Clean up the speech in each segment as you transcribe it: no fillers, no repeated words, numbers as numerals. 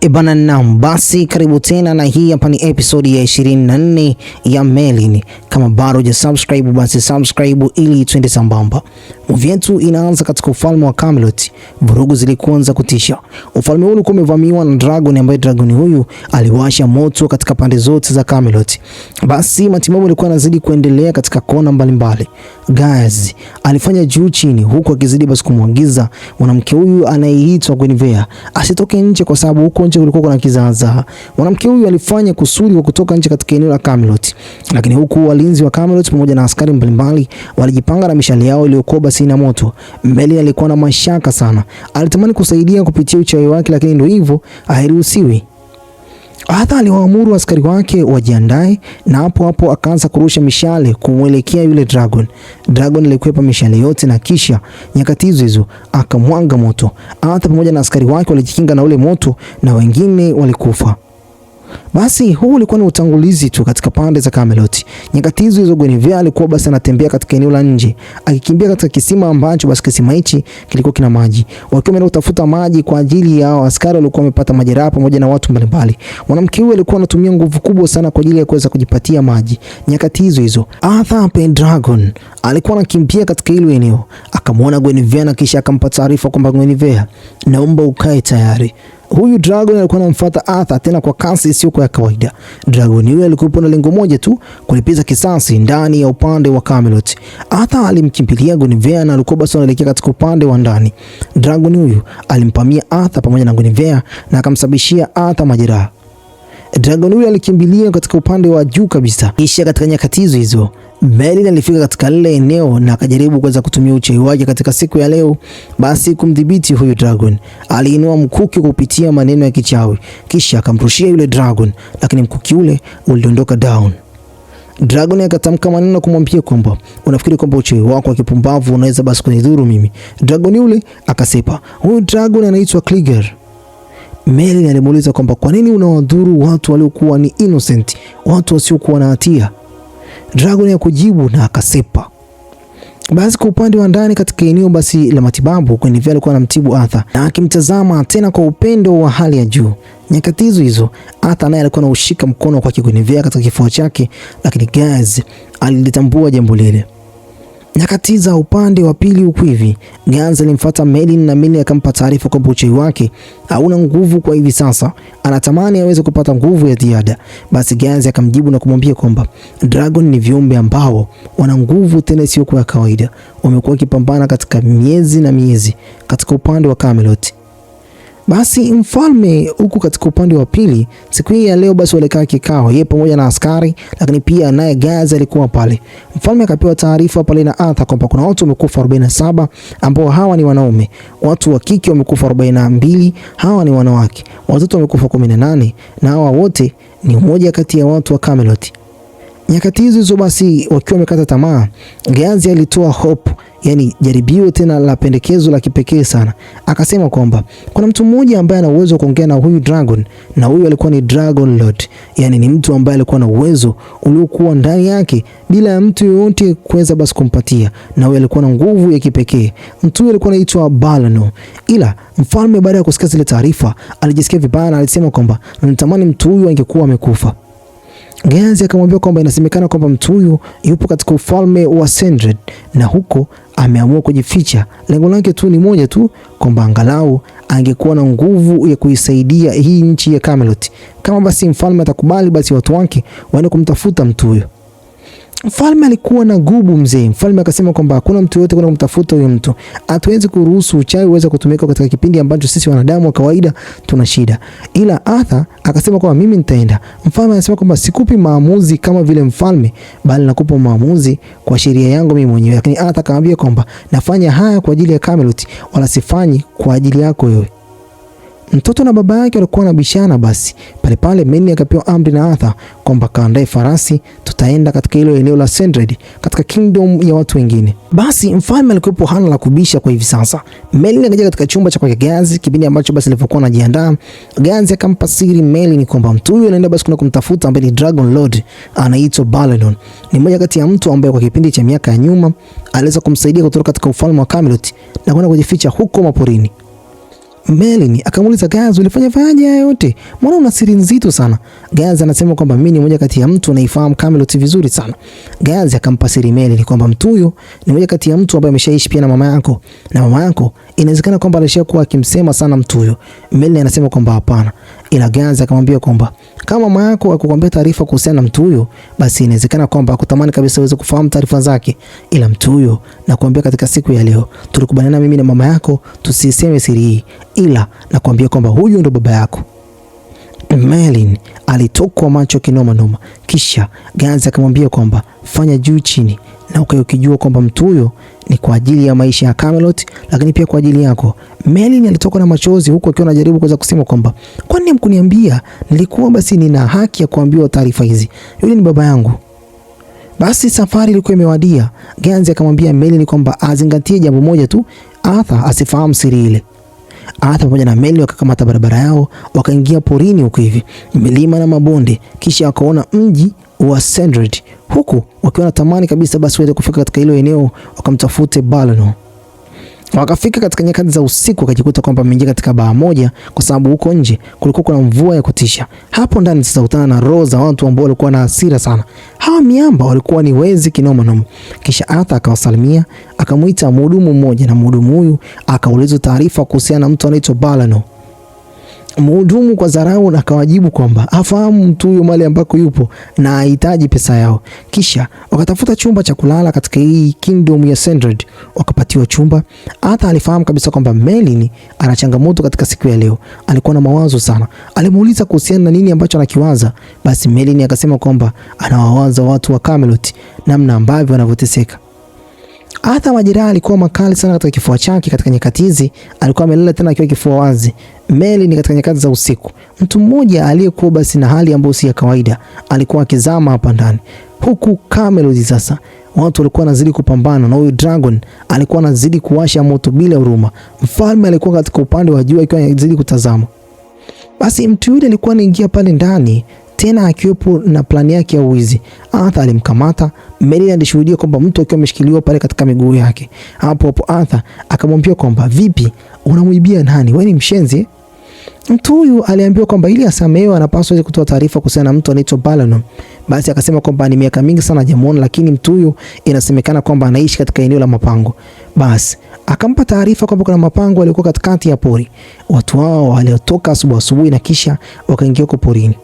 Ebana naam, basi karibu tena na hii hapa ni episodi ya 24 ya Merlin. Kama bado hujasubscribe basi subscribe ili twende sambamba. Movie yetu inaanza katika ufalme wa Camelot. Vurugu zilikuanza kutisha. Ufalme huu ulikuwa umevamiwa na dragon ambaye dragon huyu aliwasha moto katika pande zote za Camelot. Basi matibabu yalikuwa yanazidi kuendelea katika kona mbalimbali. Guys alifanya juu chini huku akizidi basi kumwagiza mwanamke huyu anayeitwa Guinevere asitoke nje kwa sababu huko nje kulikuwa kuna kizaazaa. Mwanamke huyu alifanya kusudi wa kutoka nje katika eneo la Camelot. Lakini huku walinzi wa Camelot pamoja na askari mbalimbali walijipanga na mishale yao iliyokuwa basi na moto. Merlin alikuwa na mashaka sana. Alitamani kusaidia kupitia uchawi wake lakini ndio hivyo hairuhusiwi. Hata aliwaamuru askari wake wajiandae na hapo akaanza kurusha mishale kumwelekea yule dragon. Dragon alikwepa mishale yote na kisha nyakati hizo akamwanga moto. Hata pamoja na askari wake walijikinga na ule moto na wengine walikufa. Basi huu ulikuwa ni utangulizi tu katika pande za Camelot. Nyakati hizo Guinevere alikuwa basi anatembea katika eneo la nje, akikimbia katika kisima ambacho basi kisima hichi kilikuwa kina maji. Wakiwa wameenda kutafuta maji kwa ajili ya askari walikuwa wamepata majeraha pamoja na watu mbalimbali. Mwanamke huyu alikuwa anatumia nguvu kubwa sana kwa ajili ya kuweza kujipatia maji. Nyakati hizo Arthur Pendragon alikuwa anakimbia katika hilo eneo, akamwona Guinevere na kisha akampa taarifa kwamba Guinevere, naomba ukae tayari. Huyu dragon alikuwa anamfuata Arthur tena kwa kasi isiyo ya kawaida. Dragon yule alikuwa na lengo moja tu, kulipiza kisasi ndani ya upande wa Camelot. Arthur alimkimbilia Guinevere na alikuwa basi anaelekea katika upande wa ndani. Dragon huyu alimpamia Arthur pamoja na Guinevere na akamsababishia Arthur majeraha. Dragon huyu alikimbilia katika upande wa juu kabisa. Kisha katika nyakati hizo Merlin alifika katika lile eneo na akajaribu kuweza kutumia uchawi wake katika siku ya leo basi kumdhibiti huyu dragon. Aliinua mkuki kupitia maneno ya kichawi kisha akamrushia yule dragon, lakini mkuki ule uliondoka down. Dragon akatamka maneno kumwambia kwamba unafikiri kwamba uchawi wako wa kipumbavu unaweza basi kunidhuru mimi? Dragon yule akasepa. Huyu dragon anaitwa Kliger. Merlin alimuuliza kwamba kwa nini unawadhuru watu waliokuwa ni innocent, watu wasiokuwa na hatia? Dragon ya kujibu na akasepa. Basi kwa upande wa ndani katika eneo basi la matibabu, Guinevere alikuwa anamtibu Arthur na akimtazama tena kwa upendo wa hali ya juu. Nyakati hizo Arthur naye alikuwa anaushika mkono kwa Guinevere katika kifua chake, lakini Gaz alilitambua jambo lile. Nyakati za upande wa pili huku hivi, Gaz alimfuata Merlin na Merlin akampa taarifa kwamba uchawi wake hauna nguvu kwa hivi sasa, anatamani aweze kupata nguvu ya ziada. Basi Gaz akamjibu na kumwambia kwamba dragon ni viumbe ambao wana nguvu tena isiyo kwa kawaida, wamekuwa wakipambana katika miezi na miezi katika upande wa Camelot. Basi mfalme huku katika upande wa pili siku hii ya leo basi walikaa kikao yeye pamoja na askari, lakini pia naye Gaz alikuwa pale. Mfalme akapewa taarifa pale na Arthur kwamba kuna watu wamekufa 47 ambao hawa ni wanaume, watu wa kike wamekufa 42, hawa ni wanawake, watoto wamekufa 18 na hawa wote ni mmoja kati ya watu wa Camelot. Nyakati hizo basi wakiwa wamekata tamaa, Gaz alitoa hope, yani jaribio tena la pendekezo la kipekee sana. Akasema kwamba kuna mtu mmoja ambaye ana uwezo wa kuongea na huyu dragon, na huyu alikuwa ni Dragon Lord, yani ni mtu ambaye alikuwa na uwezo uliokuwa ndani yake bila ya mtu yoyote kuweza basi kumpatia, na huyu alikuwa na nguvu ya kipekee. Mtu huyu alikuwa anaitwa Balano. Ila mfalme baada ya kusikia zile taarifa alijisikia vibaya na alisema kwamba anatamani mtu huyu angekuwa amekufa. Gaz akamwambia kwamba inasemekana kwamba mtu huyu yupo katika ufalme wa Sendred na huko ameamua kujificha. Lengo lake tu ni moja tu, kwamba angalau angekuwa na nguvu ya kuisaidia hii nchi ya Camelot. Kama basi mfalme atakubali basi watu wake waende kumtafuta mtu huyo. Mfalme alikuwa na gubu mzee. Mfalme akasema kwamba hakuna mtu yote kwenda kumtafuta huyo mtu. Hatuwezi kuruhusu uchawi uweze kutumika katika kipindi ambacho sisi wanadamu wa kawaida tuna shida. Ila Arthur akasema kwamba mimi nitaenda. Mfalme anasema kwamba sikupi maamuzi kama vile mfalme, bali nakupa maamuzi kwa sheria yangu mimi mwenyewe. Lakini Arthur akamwambia kwamba nafanya haya kwa ajili ya Camelot, wala sifanyi kwa ajili yako wewe. Mtoto na baba yake walikuwa wanabishana. Basi pale Merlin akapewa amri na Arthur kwamba kaandae farasi, tutaenda katika hilo eneo la Sendred katika kingdom ya watu wengine. Basi mfalme alikuwa hana la kubisha kwa hivi sasa. Merlin akaja katika chumba cha kwa Gaz kipindi ambacho basi alipokuwa anajiandaa. Gaz akampa siri Merlin kwamba mtu huyu anaenda basi kuna kumtafuta ambaye ni Dragon Lord anaitwa Balon. Ni mmoja kati ya mtu ambaye kwa kipindi cha miaka ya nyuma aliweza kumsaidia kutoka katika ufalme wa Camelot na kwenda kujificha huko maporini. Merlin akamuuliza Gaz, ulifanya haya yote? Mbona una siri nzito sana? Gaz anasema kwamba mimi ni mmoja kati ya mtu anaifahamu Camelot vizuri sana. Gaz akampa siri Merlin kwamba mtu huyo ni mmoja kati ya mtu ambaye ameshaishi pia na mama yako, na mama yako inawezekana kwamba alishakuwa akimsema sana mtu huyo. Merlin anasema kwamba hapana, ila Gaz akamwambia kwamba kama mama yako akukwambia taarifa kuhusiana na mtu huyo, basi inawezekana kwamba akutamani kabisa uweze kufahamu taarifa zake, ila mtu huyo nakwambia katika siku ya leo tulikubaliana mimi na mama yako tusiseme siri hii, ila nakwambia kwamba huyu ndo baba yako. Merlin alitokwa macho kinoma noma, kisha Gaz akamwambia kwamba fanya juu chini na ukijua kwamba mtu huyo ni kwa ajili ya maisha ya Camelot, lakini pia kwa ajili yako. Merlin alitoka na machozi huku akiwa anajaribu kuweza kusema kwamba kwa nini mkuniambia? Nilikuwa basi nina haki ya kuambiwa taarifa hizi, yule ni baba yangu. Basi safari ilikuwa imewadia. Gaz akamwambia Merlin kwamba azingatie jambo moja tu, Arthur asifahamu siri ile. Arthur pamoja na Merlin wakakamata barabara yao, wakaingia porini huko hivi, milima na mabonde, kisha wakaona mji wa Sandred, huku wakiwa natamani kabisa basi waweze kufika katika hilo eneo wakamtafute Balinor. Wakafika katika nyakati za usiku, wakajikuta kwamba wameingia katika baa moja, kwa sababu huko nje kulikuwa kuna mvua ya kutisha. Hapo ndani sasa utana na roho za watu ambao walikuwa na hasira sana. Hawa miamba walikuwa ni wezi kinoma noma. Kisha Arthur akawasalimia, akamuita mhudumu mmoja, na mhudumu huyu akaulizwa taarifa kuhusiana na mtu anaitwa Balinor. Mhudumu kwa dharau akawajibu kwamba afahamu mtu huyo mahali ambako yupo na hahitaji pesa yao. Kisha wakatafuta chumba cha kulala katika hii kingdom ya Sandred, wakapatiwa chumba. Arthur alifahamu kabisa kwamba Merlin ana changamoto katika siku ya leo, alikuwa na mawazo sana. Alimuuliza kuhusiana na nini ambacho anakiwaza, basi Merlin akasema kwamba anawawaza watu wa Camelot, namna ambavyo wanavyoteseka. Arthur majeraha alikuwa makali sana katika kifua chake. Katika nyakati hizi alikuwa amelala tena akiwa kifua wazi. Merlin katika nyakati za usiku, mtu mmoja aliyekuwa basi na hali ambayo si ya kawaida alikuwa akizama hapa ndani. Huku Camelot sasa watu walikuwa wanazidi kupambana na huyu dragon alikuwa anazidi kuwasha moto bila huruma. Mfalme alikuwa katika upande wa juu akiwa anazidi kutazama. Basi mtu yule alikuwa anaingia pale ndani tena akiwepo na plani yake ya uwizi. Arthur alimkamata. Merlin alishuhudia kwamba mtu akiwa ameshikiliwa pale katika miguu yake. Hapo Arthur akamwambia kwamba vipi, unamuibia nani? Wewe ni mshenzi? Mtu huyu aliambiwa kwamba ili asamehewe anapaswa kutoa taarifa kuhusiana na mtu anaitwa Balinor. Basi akasema kwamba ni miaka mingi sana hajamuona, lakini mtu huyu inasemekana kwamba anaishi katika eneo la mapango. Basi akampa taarifa kwamba kuna mapango yalikuwa katikati ya pori. Watu hao waliotoka asubuhi na kisha wakaingia kwa porini.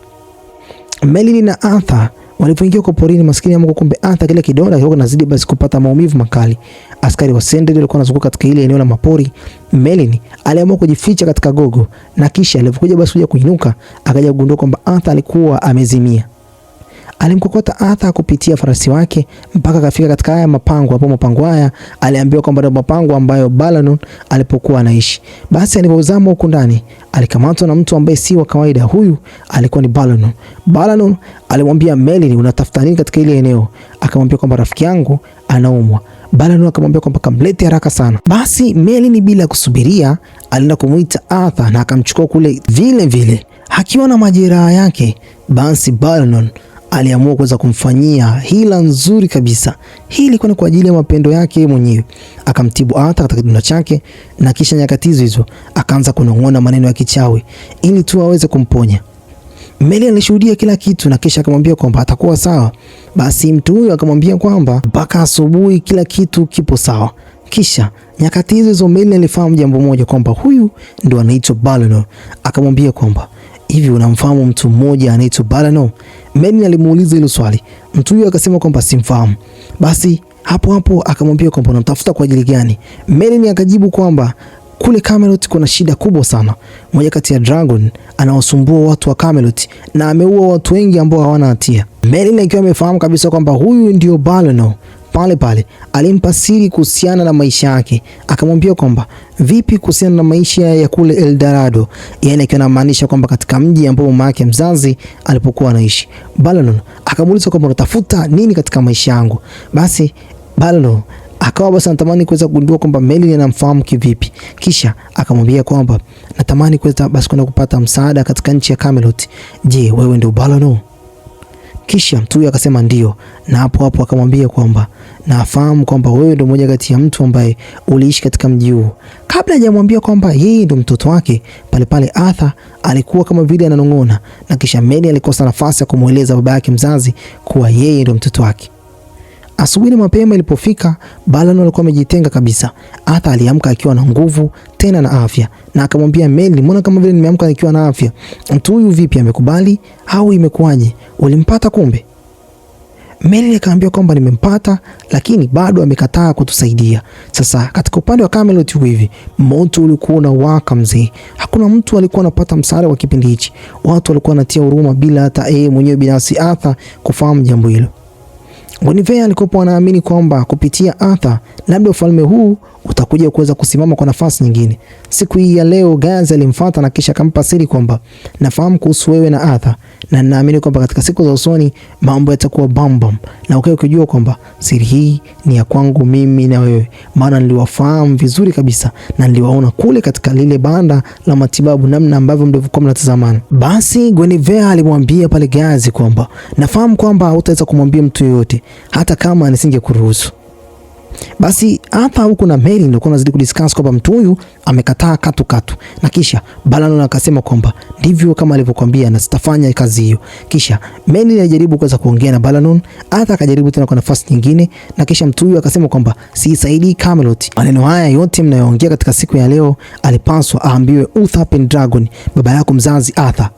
Merlin na Arthur walipoingia kwa porini, maskini Mungu, kumbe Arthur kile kidonda kilikuwa kinazidi basi kupata maumivu makali. Askari wa Sandred walikuwa wanazunguka katika ile eneo la mapori. Merlin aliamua kujificha katika gogo, na kisha alipokuja basi kuja kuinuka akaja kugundua kwamba Arthur alikuwa amezimia. Alimkokota Arthur kupitia farasi wake mpaka kafika katika haya mapango. Hapo mapango haya aliambiwa kwamba ndio mapango ambayo Balinor alipokuwa anaishi. Basi alipozama huko ndani alikamatwa na mtu ambaye si wa kawaida. Huyu alikuwa ni Balinor. Balinor alimwambia Merlin, unatafuta nini katika ile eneo? Akamwambia kwamba rafiki yangu anaumwa. Balinor akamwambia kwamba kamlete haraka sana. Basi Merlin bila kusubiria alienda kumuita Arthur na akamchukua kule vile vile akiwa na majeraha yake. Basi Balinor aliamua kuweza kumfanyia hila nzuri kabisa. Hii ilikuwa ni kwa ajili ya mapendo yake mwenyewe. Akamtibu Arthur katika kidonda chake, na kisha nyakati hizo akaanza kunong'ona maneno ya kichawi ili tu aweze kumponya. Merlin alishuhudia kila kitu na kisha akamwambia kwamba atakuwa sawa. Basi mtu huyo akamwambia kwamba mpaka asubuhi kila kitu kipo sawa. Kisha nyakati hizo Merlin alifahamu jambo moja, kwamba huyu ndo anaitwa Balinor. Akamwambia kwamba hivi unamfahamu mtu mmoja anaitwa Balinor? Merlin alimuuliza hilo swali. Mtu huyo akasema kwamba simfahamu. Basi hapo akamwambia kwamba unamtafuta kwa ajili gani? Merlin akajibu kwamba kule Camelot kuna shida kubwa sana. Mmoja kati ya dragon anawasumbua watu wa Camelot na ameua watu wengi ambao hawana hatia. Merlin akiwa amefahamu kabisa kwamba huyu ndio Balinor, pale alimpa siri kuhusiana na maisha yake. Akamwambia kwamba vipi kuhusiana na maisha ya kule Eldorado, yani akiwa anamaanisha kwamba katika mji ambao mama yake mzazi alipokuwa anaishi. Balinor akamuuliza kwamba unatafuta nini katika maisha yangu? Basi Balinor akawa basi anatamani kuweza kugundua kwamba Merlin anamfahamu kivipi. Kisha akamwambia kwamba natamani kuweza basi kwenda kupata msaada katika nchi ya Camelot. Je, wewe ndio Balinor? Kisha mtu huyo akasema ndio, na hapo akamwambia kwamba nafahamu kwamba wewe ndio mmoja kati ya mtu ambaye uliishi katika mji huu. Kabla hajamwambia kwamba yeye ndio mtoto wake, pale Arthur alikuwa kama vile ananong'ona, na kisha Melanie alikosa nafasi ya kumueleza baba yake mzazi kuwa yeye ndio mtoto wake. Asubuhi mapema ilipofika, Balanon alikuwa amejitenga kabisa. Arthur aliamka akiwa na nguvu tena na afya, na akamwambia Melanie, mbona kama vile nimeamka nikiwa na afya? Mtu huyu vipi, amekubali au imekuwaje? Ulimpata kumbe? Melanie akaambia kwamba nimempata, lakini bado amekataa kutusaidia. Sasa katika upande wa Camelot hivi, moto ulikuwa unawaka mzee. Hakuna mtu alikuwa anapata msaada wa kipindi hichi. Watu walikuwa wanatia huruma bila hata yeye mwenyewe binafsi Arthur kufahamu jambo hilo. Guinevere alikuwa anaamini kwamba kupitia Arthur labda ufalme huu utakuja kuweza kusimama kwa nafasi nyingine. Siku hii ya leo Gazi alimfuata na kisha akampa siri kwamba nafahamu kuhusu wewe na Arthur, na ninaamini kwamba katika siku za usoni mambo yatakuwa bambam, na ukijua kwamba siri hii ni ya kwangu mimi na wewe, maana niliwafahamu vizuri kabisa na niliwaona kule katika lile banda la matibabu, namna ambavyo mlivyokuwa mnatazamana. Basi Guinevere alimwambia pale Gazi kwamba nafahamu kwamba hutaweza kumwambia mtu yoyote hata kama nisingekuruhusu. Basi Arthur huko na Melanie ndio wanazidi kudiscuss kwamba mtu huyu amekataa katu, na kisha Balanon akasema kwamba ndivyo kama alivyokuambia na sitafanya kazi hiyo. Kisha Melanie alijaribu kuweza kuongea na Balanon, Arthur akajaribu tena kwa nafasi nyingine, na kisha mtu huyu akasema kwamba si saidi Camelot. Maneno haya yote mnayoongea katika siku ya leo alipaswa aambiwe Uther Pendragon, baba yako mzazi Arthur.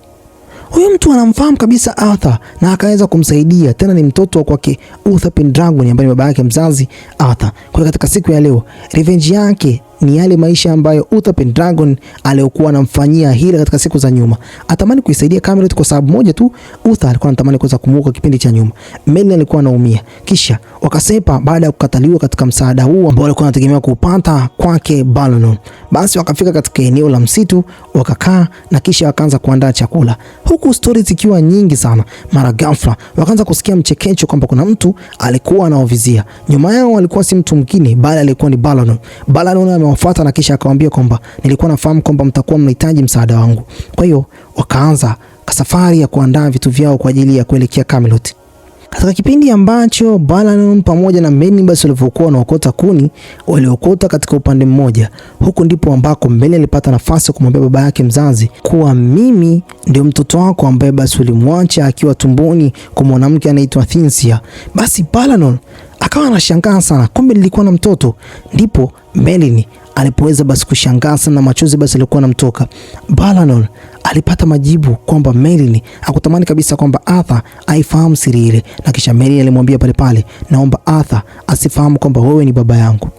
Huyo mtu anamfahamu kabisa Arthur na akaweza kumsaidia, tena ni mtoto wa kwake Uther Pendragon ambaye ni baba yake mzazi Arthur. Kwa katika siku ya leo revenge yake ni yale maisha ambayo Uther Pendragon aliyokuwa anamfanyia hila katika siku za nyuma. Atamani kuisaidia Camelot kwa sababu moja tu, Uther alikuwa anatamani kuweza kumuokoa kipindi cha nyuma. Melanie alikuwa anaumia. Kisha wakasepa baada ya kukataliwa katika msaada huu ambao walikuwa wanategemea kupata kwake Balanon. Basi wakafika katika eneo la msitu, wakakaa na kisha wakaanza kuandaa chakula. Huku stories zikiwa nyingi sana, mara ghafla wakaanza kusikia mchekecho kwamba kuna mtu alikuwa anaovizia. Nyuma yao alikuwa si mtu mwingine bali alikuwa ni Balanon. Balanon amewafuata na kisha akamwambia kwamba nilikuwa nafahamu kwamba mtakuwa mnahitaji msaada wangu. Kwa hiyo wakaanza safari ya kuandaa vitu vyao kwa ajili ya kuelekea Camelot. Katika kipindi ambacho Balanon pamoja na Melanie basi walivyokuwa wanaokota kuni, waliokota katika upande mmoja. Huko ndipo ambako Melanie alipata nafasi ya kumwambia baba yake mzazi kuwa mimi ndio mtoto wako ambaye basi ulimwacha akiwa tumboni kwa mwanamke anaitwa Thinsia. Basi Balanon akawa anashangaa sana, kumbe nilikuwa na mtoto. Ndipo Melanie alipoweza basi kushangaa sana, machozi basi alikuwa anamtoka. Balanon alipata majibu kwamba Melanie hakutamani kabisa kwamba Arthur aifahamu siri ile, na kisha Melanie alimwambia pale, naomba Arthur asifahamu kwamba wewe ni baba yangu.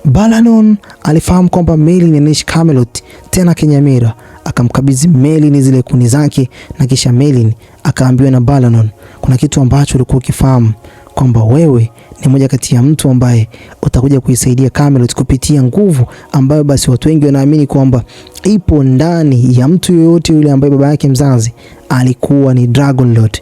Balanon alifahamu kwamba Melanie anaishi Camelot tena Kenyamira, akamkabidhi Melanie zile kuni zake, na kisha Melanie akaambiwa na Balanon, kuna kitu ambacho ulikuwa ukifahamu kwamba wewe ni moja kati ya mtu ambaye utakuja kuisaidia Camelot kupitia nguvu ambayo basi watu wengi wanaamini kwamba ipo ndani ya mtu yoyote yule ambaye baba yake mzazi alikuwa ni Dragon Lord.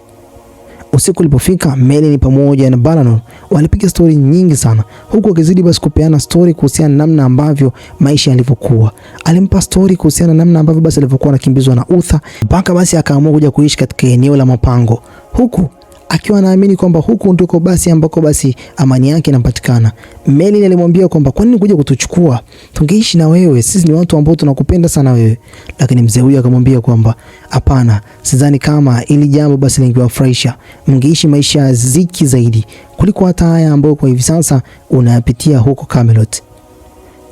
Usiku ulipofika, Melanie pamoja na Balanon walipiga story nyingi sana, huku wakizidi basi kupeana story kuhusiana na namna ambavyo maisha yalivyokuwa. Alimpa story kuhusiana na namna ambavyo basi alivyokuwa anakimbizwa na Uther mpaka basi akaamua kuja kuishi katika eneo la mapango, huku akiwa anaamini kwamba huku ndiko basi ambako basi amani yake inapatikana. Melanie alimwambia kwamba kwa nini kuja kutuchukua? Tungeishi na wewe, sisi ni watu ambao tunakupenda sana wewe. Lakini mzee huyu akamwambia kwamba hapana, sidhani kama ili jambo basi lingewafurahisha. Mngeishi maisha ya ziki zaidi kuliko hata haya ambayo kwa hivi sasa unayapitia huko Camelot.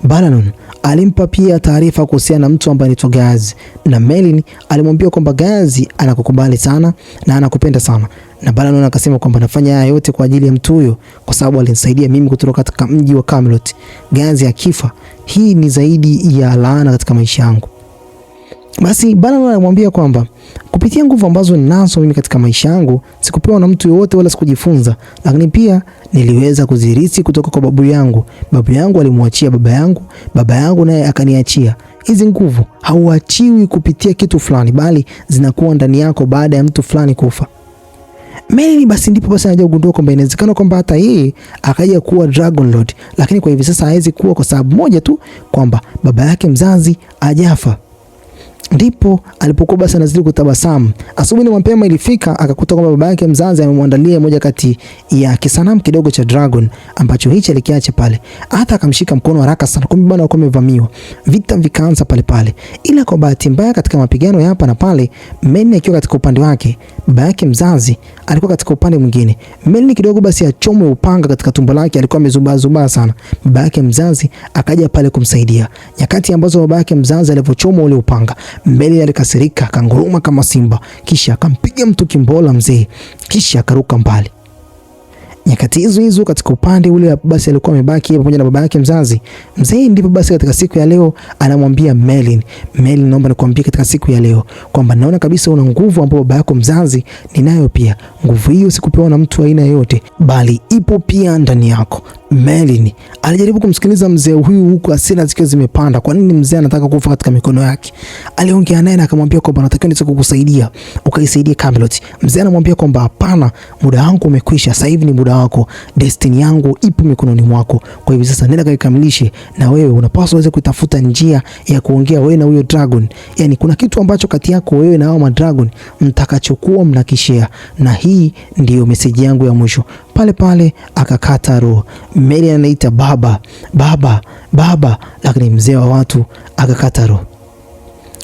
Balanon alimpa pia taarifa kuhusiana na mtu ambaye anaitwa Gazi, na Melanie alimwambia kwamba Gazi anakukubali sana na anakupenda sana. Na Balanon akasema kwamba nafanya haya yote kwa ajili ya mtu huyo kwa sababu alinisaidia mimi kutoka katika mji wa Camelot. Gazi akifa, hii ni zaidi ya laana katika maisha yangu. Basi Balanon anamwambia kwamba kupitia nguvu ambazo ninazo mimi katika maisha yangu sikupewa na mtu yote wala sikujifunza, lakini pia niliweza kuzirithi kutoka kwa babu yangu. Babu yangu alimwachia baba yangu naye akaniachia. Hizi nguvu hauachiwi kupitia kitu fulani, bali zinakuwa ndani yako baada ya mtu fulani kufa. Melanie basi ndipo basi anaja kugundua kwamba inawezekana kwamba hata yeye akaja kuwa Dragon Lord, lakini kwa hivi sasa hawezi kuwa kwa sababu moja tu, kwamba baba yake mzazi hajafa. Ndipo alipokuwa basi anazidi kutabasamu. Asubuhi mapema ilifika, akakuta kwamba baba yake mzazi amemwandalia moja kati ya kisanamu kidogo cha dragon ambacho hicho alikiacha pale. Hata akamshika mkono haraka sana, kumbe bwana alikuwa amevamiwa. Vita vikaanza pale pale. Ila kwa bahati mbaya katika mapigano ya hapa na pale, Merlin akiwa katika upande wake, baba yake mzazi alikuwa katika upande mwingine. Merlin kidogo basi achomwe upanga katika tumbo lake, alikuwa amezubaa sana. Baba yake mzazi akaja pale kumsaidia. Nyakati ambazo baba yake mzazi alipochomwa ule upanga, Merlin alikasirika, akanguruma kama simba, kisha akampiga mtu kimbola mzee, kisha akaruka mbali. Nyakati hizo katika upande ule basi alikuwa amebaki pamoja na baba yake mzazi. Mzee ndipo basi katika siku ya leo anamwambia Merlin, naomba nikwambie katika siku ya leo kwamba naona kabisa una nguvu ambayo baba yako mzazi ninayo pia. Nguvu hiyo sikupewa na mtu aina yote, bali ipo pia ndani yako. Merlin alijaribu kumsikiliza mzee huyu huku hasira zikiwa zimepanda. Kwa nini mzee anataka kufa katika mikono yake? Aliongea naye na akamwambia kwamba natakiwa niweze kukusaidia ukaisaidia Camelot. Mzee anamwambia kwamba hapana, muda wangu umekwisha, sasa hivi ni muda wako, destiny yangu ipo mikononi mwako. Kwa hivyo sasa nenda kaikamilishe, na wewe unapaswa uweze kutafuta njia ya kuongea wewe na huyo dragon. Yani kuna kitu ambacho kati yako wewe na hao madragon mtakachokuwa mnakishare, na hii ndiyo message yangu ya mwisho. Pale pale akakata roho. Merlin anaita baba, lakini mzee wa watu akakata roho.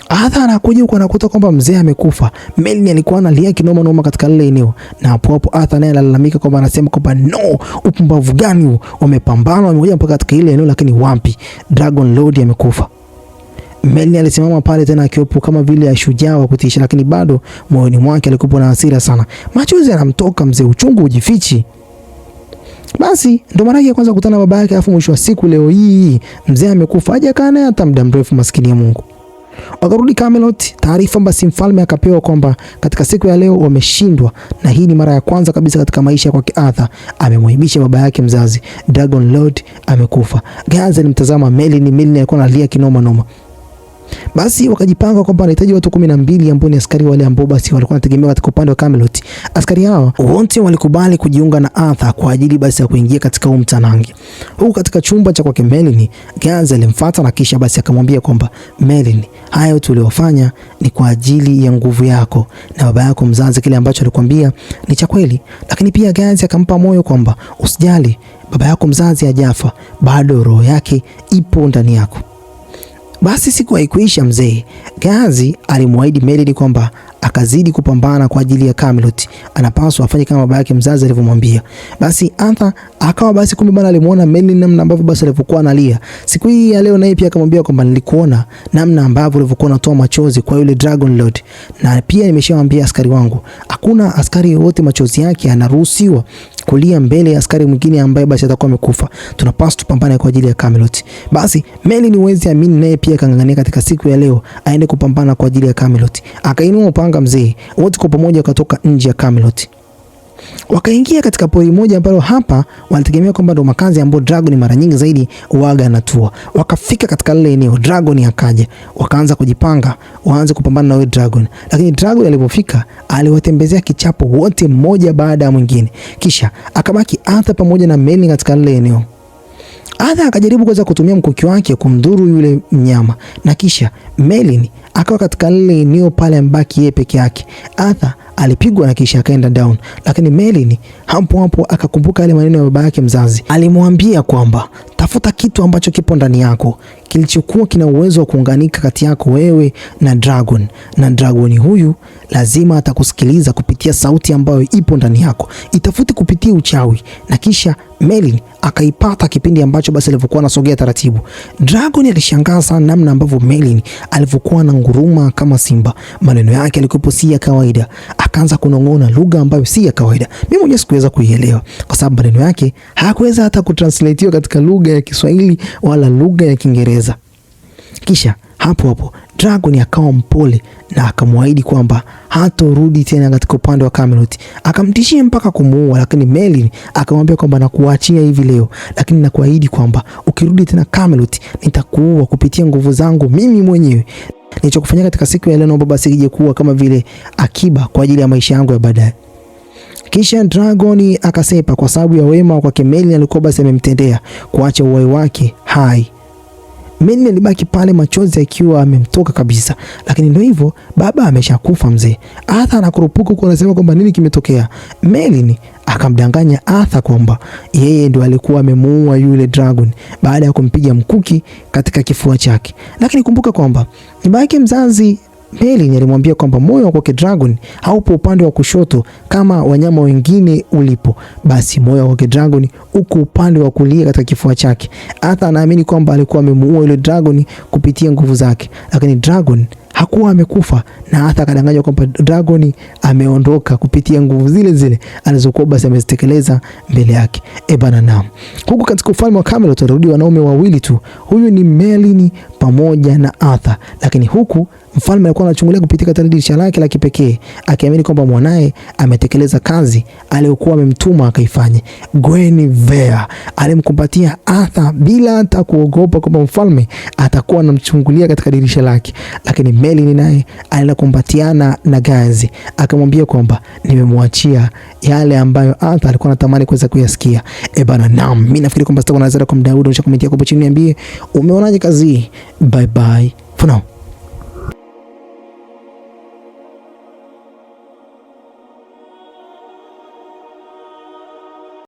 Arthur anakuja huko anakuta kwamba mzee amekufa. Merlin alikuwa analia kinoma noma katika lile eneo, na hapo Arthur naye analalamika kwamba anasema kwamba no, upumbavu gani huu, wamepambana wamekuja mpaka katika ile eneo, lakini wapi, Dragon Lord amekufa. Merlin alisimama pale tena akiwepo kama vile ya shujaa wa kutisha, lakini bado moyoni mwake alikuwa na hasira sana. Machozi yanamtoka mzee, uchungu ujifichi. Basi ndo mara ya kwanza kukutana baba yake, afu mwisho wa siku leo hii mzee amekufa, hajakaa naye hata muda mrefu, maskini ya Mungu. Wakarudi Camelot, taarifa basi mfalme akapewa kwamba katika siku ya leo wameshindwa, na hii ni mara ya kwanza kabisa katika maisha kwake Arthur amemwaibisha baba yake mzazi. Dragon Lord amekufa. Gaza alimtazama Merlin alikuwa analia kinoma noma. Basi wakajipanga kwamba wanahitaji watu 12 ambao ni askari wale ambao basi walikuwa wanategemewa katika upande wa Camelot. Askari hao wote walikubali kujiunga na Arthur kwa ajili basi ya kuingia katika mtanange. Huko katika chumba cha kwake Merlin, Gaza alimfuata na kisha basi akamwambia kwamba Merlin, haya tuliofanya ni kwa ajili ya nguvu yako na baba yako mzazi, kile ambacho alikwambia ni cha kweli. Lakini pia Gaza akampa moyo kwamba usijali, baba yako mzazi hajafa, bado roho yake ipo ndani yako. Basi siku haikuisha, mzee Gazi alimwahidi Merlin kwamba akazidi kupambana kwa ajili ya Camelot, anapaswa afanye kama baba yake mzazi alivyomwambia. Basi Arthur akawa basi kumbe bana alimuona Merlin namna ambavyo basi alivyokuwa analia. Siku hii ya leo naye pia akamwambia kwamba nilikuona namna ambavyo ulivyokuwa unatoa machozi kwa yule Dragon Lord, na pia nimeshawaambia askari wangu hakuna askari yote machozi yake anaruhusiwa kulia mbele ya askari mwingine ambaye basi atakuwa amekufa. Tunapaswa tupambane kwa ajili ya Camelot. Basi Merlin huwezi amini naye pia kangangania katika siku ya leo aende kupambana kwa ajili ya Camelot. Akainua upanga mzee, wote kwa pamoja wakatoka nje ya Camelot. Wakaingia katika pori moja ambalo hapa walitegemea kwamba ndo makazi ambapo dragon mara nyingi zaidi uaga anatua. Wakafika katika lile eneo, dragon akaja, wakaanza kujipanga waanze kupambana na yule dragon. Lakini dragon alipofika aliwatembezea kichapo wote mmoja baada ya mwingine. Kisha akabaki Arthur pamoja na Merlin katika lile eneo. Arthur akajaribu kuweza kutumia mkuki wake kumdhuru yule mnyama, na kisha Merlin akawa katika lile eneo pale mbaki yeye peke yake. Arthur alipigwa na kisha akaenda down, lakini Merlin hapo akakumbuka yale maneno ya baba yake mzazi. Alimwambia kwamba tafuta kitu ambacho kipo ndani yako kilichokuwa kina uwezo wa kuunganika kati yako wewe na dragon, na dragon huyu lazima atakusikiliza kupitia sauti ambayo ipo ndani yako. Itafuti kupitia uchawi. Na kisha Merlin akaipata kipindi ambacho basi alivyokuwa anasogea taratibu. Dragon alishangaa sana namna ambavyo Merlin alivyokuwa na nguruma kama simba. Maneno yake yalikuwa si ya kawaida. Akaanza kunong'ona lugha ambayo si ya kawaida. Mimi mwenyewe sikuweza kuielewa kwa sababu maneno yake hakuweza hata kutranslate katika lugha ya Kiswahili wala lugha ya Kiingereza. Kisha hapo Dragon akawa mpole na akamwahidi kwamba hatorudi tena katika upande wa Camelot. Akamtishia mpaka kumuua, lakini Merlin akamwambia kwamba nakuachia hivi leo, lakini nakuahidi kwamba ukirudi tena Camelot nitakuua kupitia nguvu zangu mimi mwenyewe. Nilichokufanyia katika siku ya leo naomba basi kije kuwa kama vile akiba kwa ajili ya maisha yangu ya baadaye. Kisha Dragon akasepa kwa sababu ya wema kwa Merlin alikuwa basi amemtendea kuacha uhai wake hai. Merlin alibaki pale machozi akiwa amemtoka kabisa. Lakini ndio hivyo, baba ameshakufa mzee. Arthur anakurupuka huko anasema kwamba nini kimetokea. Merlin akamdanganya Arthur kwamba yeye ndio alikuwa amemuua yule dragon baada ya kumpiga mkuki katika kifua chake. Lakini kumbuka kwamba baba yake mzazi Merlin alimwambia kwamba moyo wake dragon haupo upande wa kushoto kama wanyama wengine ulipo, basi moyo wake dragon uko upande wa kulia katika kifua chake. Arthur anaamini kwamba alikuwa amemuua yule dragon kupitia nguvu zake, lakini dragon hakuwa amekufa, na Arthur akadanganywa kwamba dragon ameondoka kupitia nguvu zile zile alizokuwa basi amezitekeleza mbele yake. Naam. Huku katika ufalme wa Camelot tutarudi wanaume wawili tu. Huyu ni Merlin pamoja na Arthur. Lakini huku mfalme alikuwa anachungulia kupitia dirisha lake la kipekee, akiamini kwamba mwanae ametekeleza kazi aliyokuwa amemtuma akaifanye. Guinevere alimkumbatia Arthur bila hata kuogopa kwamba mfalme atakuwa anamchungulia katika dirisha lake. Lakini Merlin naye alikumbatiana na Gazi, akamwambia kwamba nimemwachia yale ambayo Arthur alikuwa anatamani kuweza kuyasikia. Naam, mimi nafikiri kwamba sitakuwa nazara kwa mdau. Unaweza kumentia hapo chini, niambie umeonaje kazi hii. Bye bye for now.